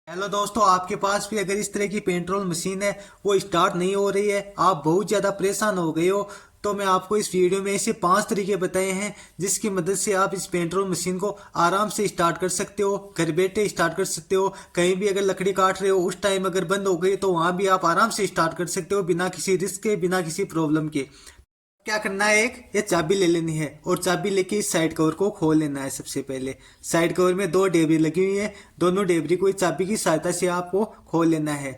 Hello दोस्तों, आपके पास भी अगर इस तरह की पेट्रोल मशीन है, वो स्टार्ट नहीं हो रही है, आप बहुत ज़्यादा परेशान हो गए हो, तो मैं आपको इस वीडियो में ऐसे 5 तरीके बताए हैं जिसकी मदद से आप इस पेट्रोल मशीन को आराम से स्टार्ट कर सकते हो। घर बैठे स्टार्ट कर सकते हो। कहीं भी अगर लकड़ी काट रहे हो उस टाइम अगर बंद हो गई तो वहाँ भी आप आराम से स्टार्ट कर सकते हो, बिना किसी रिस्क के, बिना किसी प्रॉब्लम के। क्या करना है, एक ये चाबी ले लेनी है और चाबी लेके इस साइड कवर को खोल लेना है। सबसे पहले साइड कवर में दो डेबरी लगी हुई है, दोनों डेबरी को इस चाबी की सहायता से आपको खोल लेना है।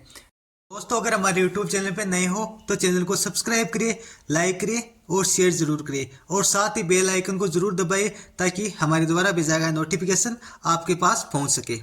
दोस्तों, अगर हमारे यूट्यूब चैनल पे नए हो तो चैनल को सब्सक्राइब करिए, लाइक करिए और शेयर जरूर करिए, और साथ ही बेल आइकन को जरूर दबाइए ताकि हमारे द्वारा भेजा गया नोटिफिकेशन आपके पास पहुंच सके।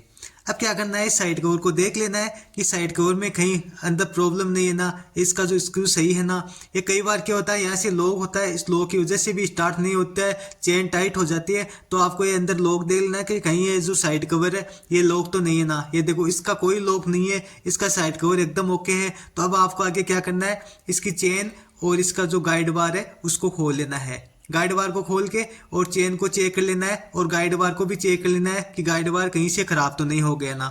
अब क्या करना है, साइड कवर को देख लेना है कि साइड कवर में कहीं अंदर प्रॉब्लम नहीं है ना, इसका जो स्क्रू सही है ना। ये कई बार क्या होता है, यहाँ से लॉक होता है, इस लॉक की वजह से भी स्टार्ट नहीं होता है, चेन टाइट हो जाती है। तो आपको ये अंदर लॉक देख लेना है कि कहीं ये जो साइड कवर है ये लॉक तो नहीं है ना। ये देखो, इसका कोई लॉक नहीं है, इसका साइड कवर एकदम ओके है। तो अब आपको आगे क्या करना है, इसकी चेन और इसका जो गाइड बार है उसको खोल लेना है। गाइड बार को खोल के और चेन को चेक कर लेना है, और गाइड बार को भी चेक कर लेना है कि गाइड बार कहीं से खराब तो नहीं हो गया ना।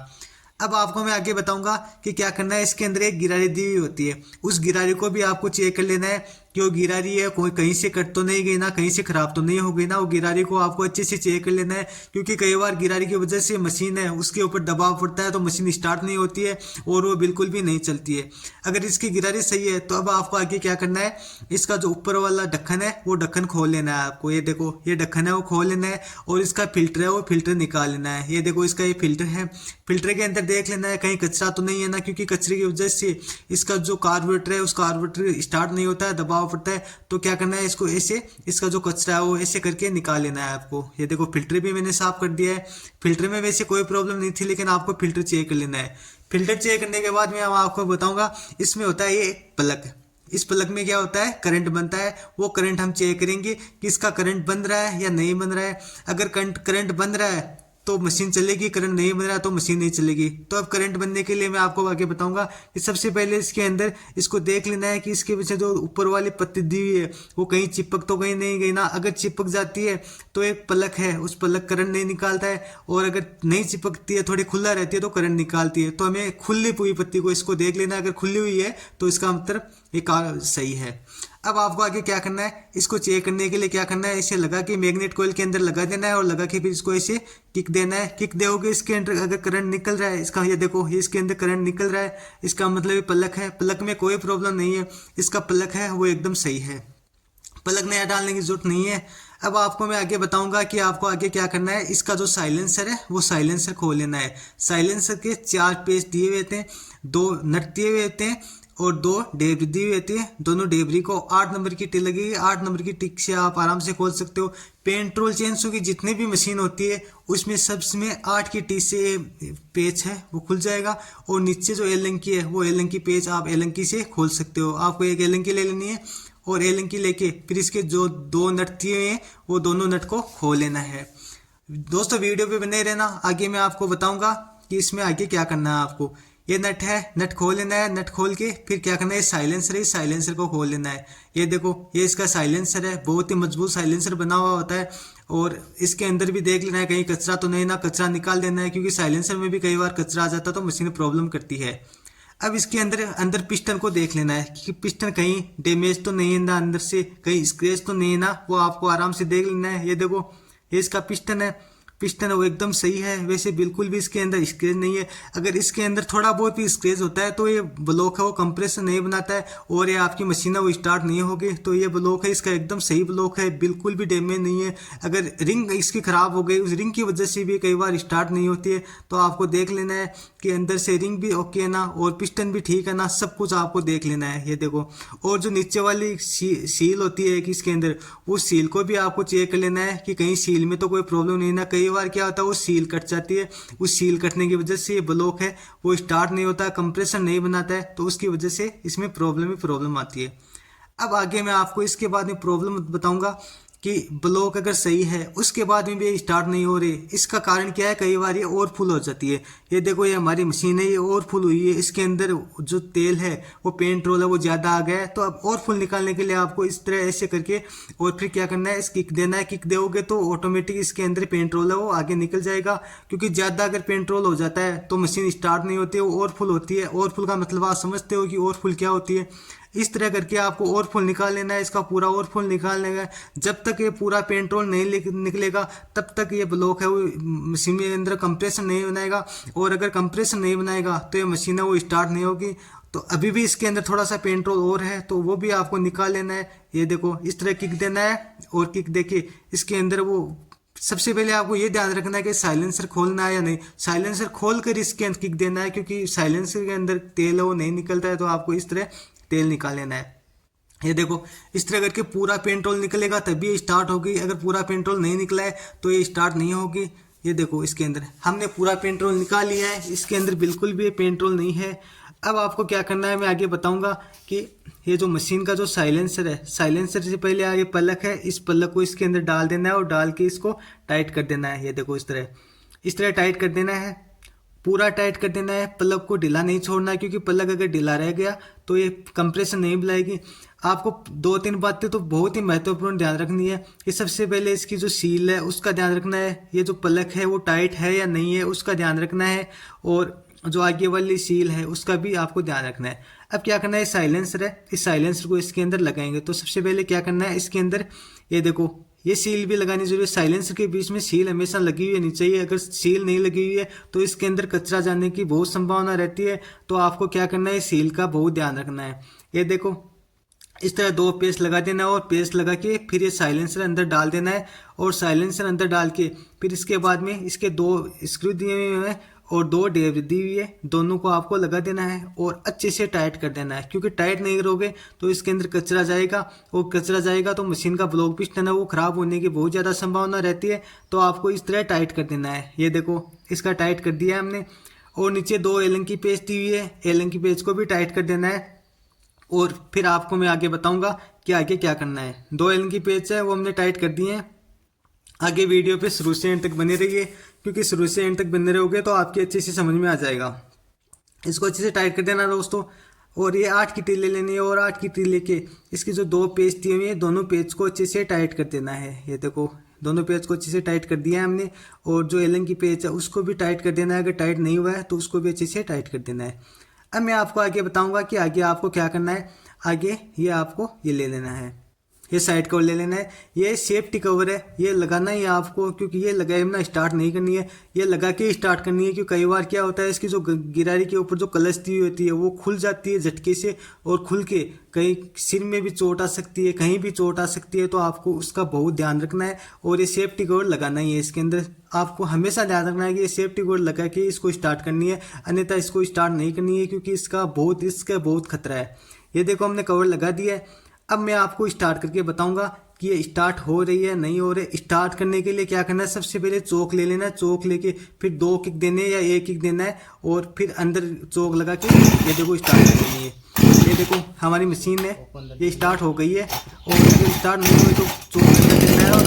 अब आपको मैं आगे बताऊंगा कि क्या करना है। इसके अंदर एक गिरारी दी हुई होती है, उस गिरारी को भी आपको चेक कर लेना है कि वो गिरारी है कोई कहीं से कट तो नहीं गई ना, कहीं से खराब तो नहीं हो गई ना। वो गिरारी को आपको अच्छे से चेक कर लेना है, क्योंकि कई बार गिरारी की वजह से मशीन है उसके ऊपर दबाव पड़ता है तो मशीन स्टार्ट नहीं होती है और वो बिल्कुल भी नहीं चलती है। अगर इसकी गिरारी सही है तो अब आपको आगे क्या करना है, इसका जो ऊपर वाला ढक्कन है वो ढक्कन खोल लेना है आपको। ये देखो, ये ढक्कन है वो खोल लेना है, और इसका फिल्टर है वो फिल्टर निकाल लेना है। ये देखो, इसका ये फिल्टर है, फिल्टर के अंदर देख लेना है कहीं कचरा तो नहीं है ना, क्योंकि कचरे की वजह से इसका जो कार्बोरेटर है उस कार्बोरेटर स्टार्ट नहीं होता है, दबाव पड़ता है। तो क्या करना है, इसको ऐसे, इसका जो कचरा है वो ऐसे करके निकाल लेना है आपको। ये देखो, फिल्टर भी मैंने साफ कर दिया है। फिल्टर में वैसे कोई प्रॉब्लम नहीं थी, लेकिन आपको फिल्टर चेक कर लेना है। फिल्टर चेक करने के बाद मैं आपको बताऊंगा, इसमें होता है ये प्लग। इस प्लग में क्या होता है, करंट बनता है। वो करंट हम चेक करेंगे कि इसका करंट बन रहा है या नहीं बन रहा है। अगर करंट बन रहा है तो मशीन चलेगी, करंट नहीं बन रहा तो मशीन नहीं चलेगी। तो अब करंट बनने के लिए मैं आपको आगे बताऊंगा कि सबसे पहले इसके अंदर इसको देख लेना है कि इसके पीछे जो ऊपर वाली पत्ती दी हुई है वो कहीं चिपक तो कहीं नहीं गई ना। अगर चिपक जाती है तो एक प्लग है, उस प्लग करंट नहीं निकालता है, और अगर नहीं चिपकती है, थोड़ी खुला रहती है तो करंट निकालती है। तो हमें खुली हुई पत्ती को इसको देख लेना है, अगर खुली हुई है तो इसका मतलब ये कार सही है। अब आपको आगे क्या करना है, इसको चेक करने के लिए क्या करना है, इसे लगा के मैग्नेट कॉइल के अंदर लगा देना है, और लगा के फिर इसको ऐसे किक देना है। किक दोगे इसके अंदर अगर करंट निकल रहा है, इसका ये देखो, ये इसके अंदर करंट निकल रहा है, इसका मतलब ये प्लग है। प्लग में कोई प्रॉब्लम नहीं है, इसका प्लग है वो एकदम सही है, प्लग नया डालने की जरूरत नहीं है। अब आपको मैं आगे बताऊंगा कि आपको आगे क्या करना है। इसका जो साइलेंसर है वो साइलेंसर खोल लेना है। साइलेंसर के 4 पेच दिए हुए थे, 2 नट दिए हुए थे और 2 डेबरी दी हुई होती है। दोनों डेबरी को 8 नंबर की टिक लगेगी, 8 नंबर की टिक से आप आराम से खोल सकते हो। पेट्रोल चेंसों की जितनी भी मशीन होती है उसमें सबसे 8 की टिक से पेच है वो खुल जाएगा, और नीचे जो एलंकी है वो एलंकी पेच आप एलंकी से खोल सकते हो। आपको एक एलंकी ले लेनी है, और एलंकी लेके फिर इसके जो 2 नट दिए हैं वो दोनों नट को खोल लेना है। दोस्तों, वीडियो पे बने रहना, आगे मैं आपको बताऊंगा कि इसमें आगे क्या करना है आपको। ये नट है, नट खोल लेना है, नट खोल के फिर क्या करना है, साइलेंसर है, साइलेंसर को खोल लेना है। ये देखो, ये इसका साइलेंसर है, बहुत ही मजबूत साइलेंसर बना हुआ होता है। और इसके अंदर भी देख लेना है कहीं कचरा तो नहीं ना, कचरा निकाल देना है, क्योंकि साइलेंसर में भी कई बार कचरा आ जाता है तो मशीन प्रॉब्लम करती है। अब इसके अंदर अंदर पिस्टन को देख लेना है कि पिस्टन कहीं डैमेज तो नहीं है ना, अंदर से कहीं स्क्रैच तो नहीं है ना, वो आपको आराम से देख लेना है। ये देखो, ये इसका पिस्टन है, पिस्टन वो एकदम सही है, वैसे बिल्कुल भी इसके अंदर स्क्रैच नहीं है। अगर इसके अंदर थोड़ा बहुत भी स्क्रैच होता है तो ये ब्लॉक है वो कंप्रेसर नहीं बनाता है, और ये आपकी मशीन है वो स्टार्ट नहीं होगी। तो ये ब्लॉक है इसका एकदम सही ब्लॉक है, बिल्कुल भी डैमेज नहीं है। अगर रिंग इसकी खराब हो गई, उस रिंग की वजह से भी कई बार स्टार्ट नहीं होती है। तो आपको देख लेना है कि अंदर से रिंग भी ओके है ना, और पिस्टन भी ठीक है ना, सब कुछ आपको देख लेना है। ये देखो, और जो नीचे वाली सील होती है कि इसके अंदर, उस सील को भी आपको चेक कर लेना है कि कहीं सील में तो कोई प्रॉब्लम नहीं ना। कई बार क्या होता है, वो सील कट जाती है, उस सील कटने की वजह से ये ब्लॉक है वो स्टार्ट नहीं होता, कंप्रेसर नहीं बनाता है, तो उसकी वजह से इसमें प्रॉब्लम ही प्रॉब्लम आती है। अब आगे मैं आपको इसके बाद में प्रॉब्लम बताऊंगा कि ब्लॉक अगर सही है उसके बाद में भी ये स्टार्ट नहीं हो रही। इसका कारण क्या है, कई बार ये और फुल हो जाती है। ये देखो ये हमारी मशीन है, ये और फुल हुई है, इसके अंदर जो तेल है वो पेंट रोल है वो ज़्यादा आ गया है। तो अब और फुल निकालने के लिए आपको इस तरह ऐसे करके और फिर क्या करना है, इस किक देना है। किक दोगे तो ऑटोमेटिक इसके अंदर पेंट रोल है वो आगे निकल जाएगा, क्योंकि ज़्यादा अगर पेंट रोल हो जाता है तो मशीन स्टार्ट नहीं होती है, वो और फुल होती है। और फुल का मतलब आप समझते हो कि और फुल क्या होती है। इस तरह करके आपको और फुल निकाल लेना है, इसका पूरा और फुल निकालने का। जब तक ये पूरा पेंट्रोल नहीं निकलेगा तब तक ये ब्लॉक है वो मशीन के अंदर कंप्रेशन नहीं बनाएगा, और अगर कंप्रेशन नहीं बनाएगा तो ये मशीन है वो स्टार्ट नहीं होगी। तो अभी भी इसके अंदर थोड़ा सा पेंट्रोल और है तो वो भी आपको निकाल लेना है। ये देखो इस तरह किक देना है, और किक देके इसके अंदर वो सबसे पहले आपको ये ध्यान रखना है कि साइलेंसर खोलना है या नहीं। साइलेंसर खोल कर इसके अंदर किक देना है, क्योंकि साइलेंसर के अंदर तेल है वो नहीं निकलता है, तो आपको इस तरह तेल निकाल लेना है। ये देखो इस तरह करके पूरा पेंट्रोल निकलेगा तभी ये स्टार्ट होगी, अगर पूरा पेंट्रोल नहीं निकला है तो ये स्टार्ट नहीं होगी। ये देखो इसके अंदर हमने पूरा पेंट्रोल निकाल लिया है, इसके अंदर बिल्कुल भी पेंट्रोल नहीं है। अब आपको क्या करना है मैं आगे बताऊंगा कि ये जो मशीन का जो साइलेंसर है, साइलेंसर से पहले ये पलक है, इस पलक को इसके अंदर डाल देना है और डाल के इसको टाइट कर देना है। ये देखो इस तरह टाइट कर देना है, पूरा टाइट कर देना है। पलक को ढीला नहीं छोड़ना है, क्योंकि पलक अगर ढीला रह गया तो ये कंप्रेशन नहीं बुलाएगी। आपको 2-3 बातें तो बहुत ही महत्वपूर्ण ध्यान रखनी है कि सबसे पहले इसकी जो सील है उसका ध्यान रखना है, ये जो पलक है वो टाइट है या नहीं है उसका ध्यान रखना है, और जो आगे वाली सील है उसका भी आपको ध्यान रखना है। अब क्या करना है, साइलेंसर है, इस साइलेंसर को इसके अंदर लगाएंगे। तो सबसे पहले क्या करना है, इसके अंदर ये देखो ये सील भी लगानी जरूरी है। साइलेंसर के बीच में सील हमेशा लगी हुई नहीं चाहिए, अगर सील नहीं लगी हुई है तो इसके अंदर कचरा जाने की बहुत संभावना रहती है। तो आपको क्या करना है, सील का बहुत ध्यान रखना है। ये देखो इस तरह 2 पेस्ट लगा देना है, और पेस्ट लगा के फिर ये साइलेंसर अंदर डाल देना है, और साइलेंसर अंदर डाल के फिर इसके बाद में इसके 2 स्क्रू दिए हुए हैं और 2 डेब दी हुई है, दोनों को आपको लगा देना है और अच्छे से टाइट कर देना है। क्योंकि टाइट नहीं करोगे तो इसके अंदर कचरा जाएगा, और कचरा जाएगा तो मशीन का ब्लॉक पिस्टन है वो खराब होने की बहुत ज़्यादा संभावना रहती है। तो आपको इस तरह टाइट कर देना है। ये देखो इसका टाइट कर दिया है हमने, और नीचे 2 एलन की पेच दी हुई है, एलन की पेच को भी टाइट कर देना है। और फिर आपको मैं आगे बताऊंगा कि आगे क्या करना है। 2 एलन की पेच है वो हमने टाइट कर दी है। आगे वीडियो पे शुरू से एंड तक बने रहिए, क्योंकि शुरू से एंड तक बने रहोगे तो आपके अच्छे से समझ में आ जाएगा। इसको अच्छे से टाइट कर देना दोस्तों। और ये 8 की तीले लेनी है, और 8 की तीले लेके इसकी जो 2 पेच दिए हुए हैं दोनों पेच को अच्छे से टाइट कर देना है। ये देखो दोनों पेच को अच्छे से टाइट कर दिया है हमने, और जो एलन की पेच है उसको भी टाइट कर देना है। अगर टाइट नहीं हुआ है तो उसको भी अच्छे से टाइट कर देना है। अब मैं आपको आगे बताऊंगा कि आगे आपको क्या करना है। आगे ये आपको ये ले लेना है, ये साइड कवर ले लेना है। ये सेफ्टी कवर है, ये लगाना ही है आपको, क्योंकि ये लगाए बिना स्टार्ट नहीं करनी है, ये लगा के स्टार्ट करनी है। क्योंकि कई बार क्या होता है, इसकी जो गिरारी के ऊपर जो क्लच दी होती है वो खुल जाती है झटके से, और खुल के कहीं सिर में भी चोट आ सकती है, कहीं भी चोट आ सकती है। तो आपको उसका बहुत ध्यान रखना है, और ये सेफ्टी कवर लगाना ही है। इसके अंदर आपको हमेशा ध्यान रखना है कि ये सेफ्टी कवर लगा के इसको स्टार्ट करनी है, अन्यथा इसको स्टार्ट नहीं करनी है, क्योंकि इसका बहुत रिस्क है, बहुत खतरा है। ये देखो हमने कवर लगा दिया है। अब मैं आपको स्टार्ट करके बताऊंगा कि ये स्टार्ट हो रही है नहीं हो रही। स्टार्ट करने के लिए क्या करना है, सबसे पहले चोक ले लेना है, चोक लेके फिर 2 किक देने या 1 किक देना है, और फिर अंदर चोक लगा के ये देखो स्टार्ट कर देनी है। ये देखो हमारी मशीन है ये स्टार्ट हो गई है, और अगर स्टार्ट नहीं हुई तो चोक लगा देना है और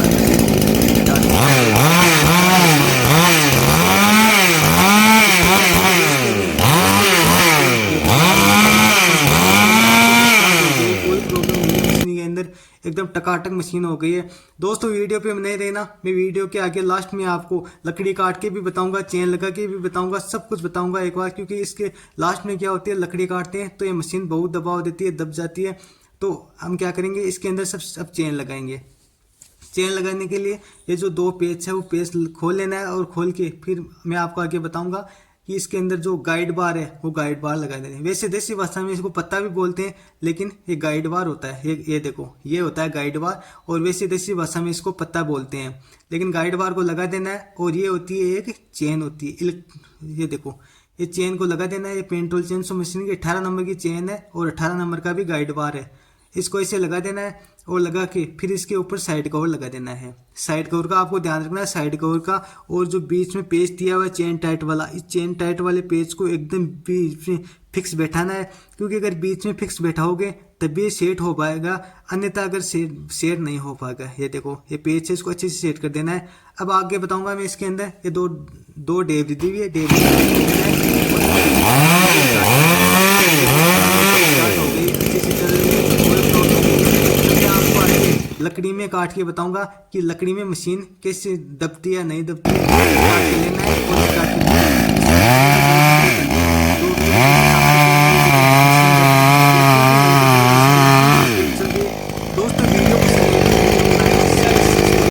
अंदर से एकदम टकाटक मशीन हो गई है। दोस्तों वीडियो पे नहीं रहना, मैं वीडियो के आगे लास्ट में आपको लकड़ी काट के भी बताऊंगा, चेन लगा के भी बताऊंगा, सब कुछ बताऊंगा एक बार। क्योंकि इसके लास्ट में क्या होती है, लकड़ी काटते हैं तो ये मशीन बहुत दबाव देती है, दब जाती है। तो हम क्या करेंगे, इसके अंदर सब चेन लगाएंगे। चेन लगाने के लिए ये जो 2 पेच है वो पेच खोल लेना है, और खोल के फिर मैं आपको आगे बताऊंगा कि इसके अंदर जो गाइड बार है वो गाइड बार लगा देते हैं। वैसे देसी भाषा में इसको पत्ता भी बोलते हैं, लेकिन ये गाइड बार होता है। ये देखो ये होता है गाइड बार, और वैसे देसी भाषा में इसको पत्ता बोलते हैं, लेकिन गाइड बार को लगा देना है। और ये होती है एक चेन होती है, ये देखो ये चेन को लगा देना है। ये पेंट्रोल चेन सो मशीन की 18 नंबर की चेन है, और 18 नंबर का भी गाइड बार है। इसको ऐसे लगा देना है, और लगा के फिर इसके ऊपर साइड कवर लगा देना है। साइड कवर का आपको ध्यान रखना है, साइड कवर का। और जो बीच में पेच दिया हुआ है चेन टाइट वाला, इस चेन टाइट वाले पेच को एकदम बीच में फिक्स बैठाना है, क्योंकि अगर बीच में फिक्स बैठाओगे तभी ये सेट हो पाएगा, अन्यथा अगर सेट नहीं हो पाएगा। ये देखो ये पेज है, इसको अच्छे से सेट कर देना है। अब आगे बताऊंगा मैं इसके अंदर ये दो डेब दी हुई है, डेब लकड़ी में काट के बताऊंगा कि लकड़ी में मशीन कैसे दबती है नहीं दबती है, काट के लेना है और काट के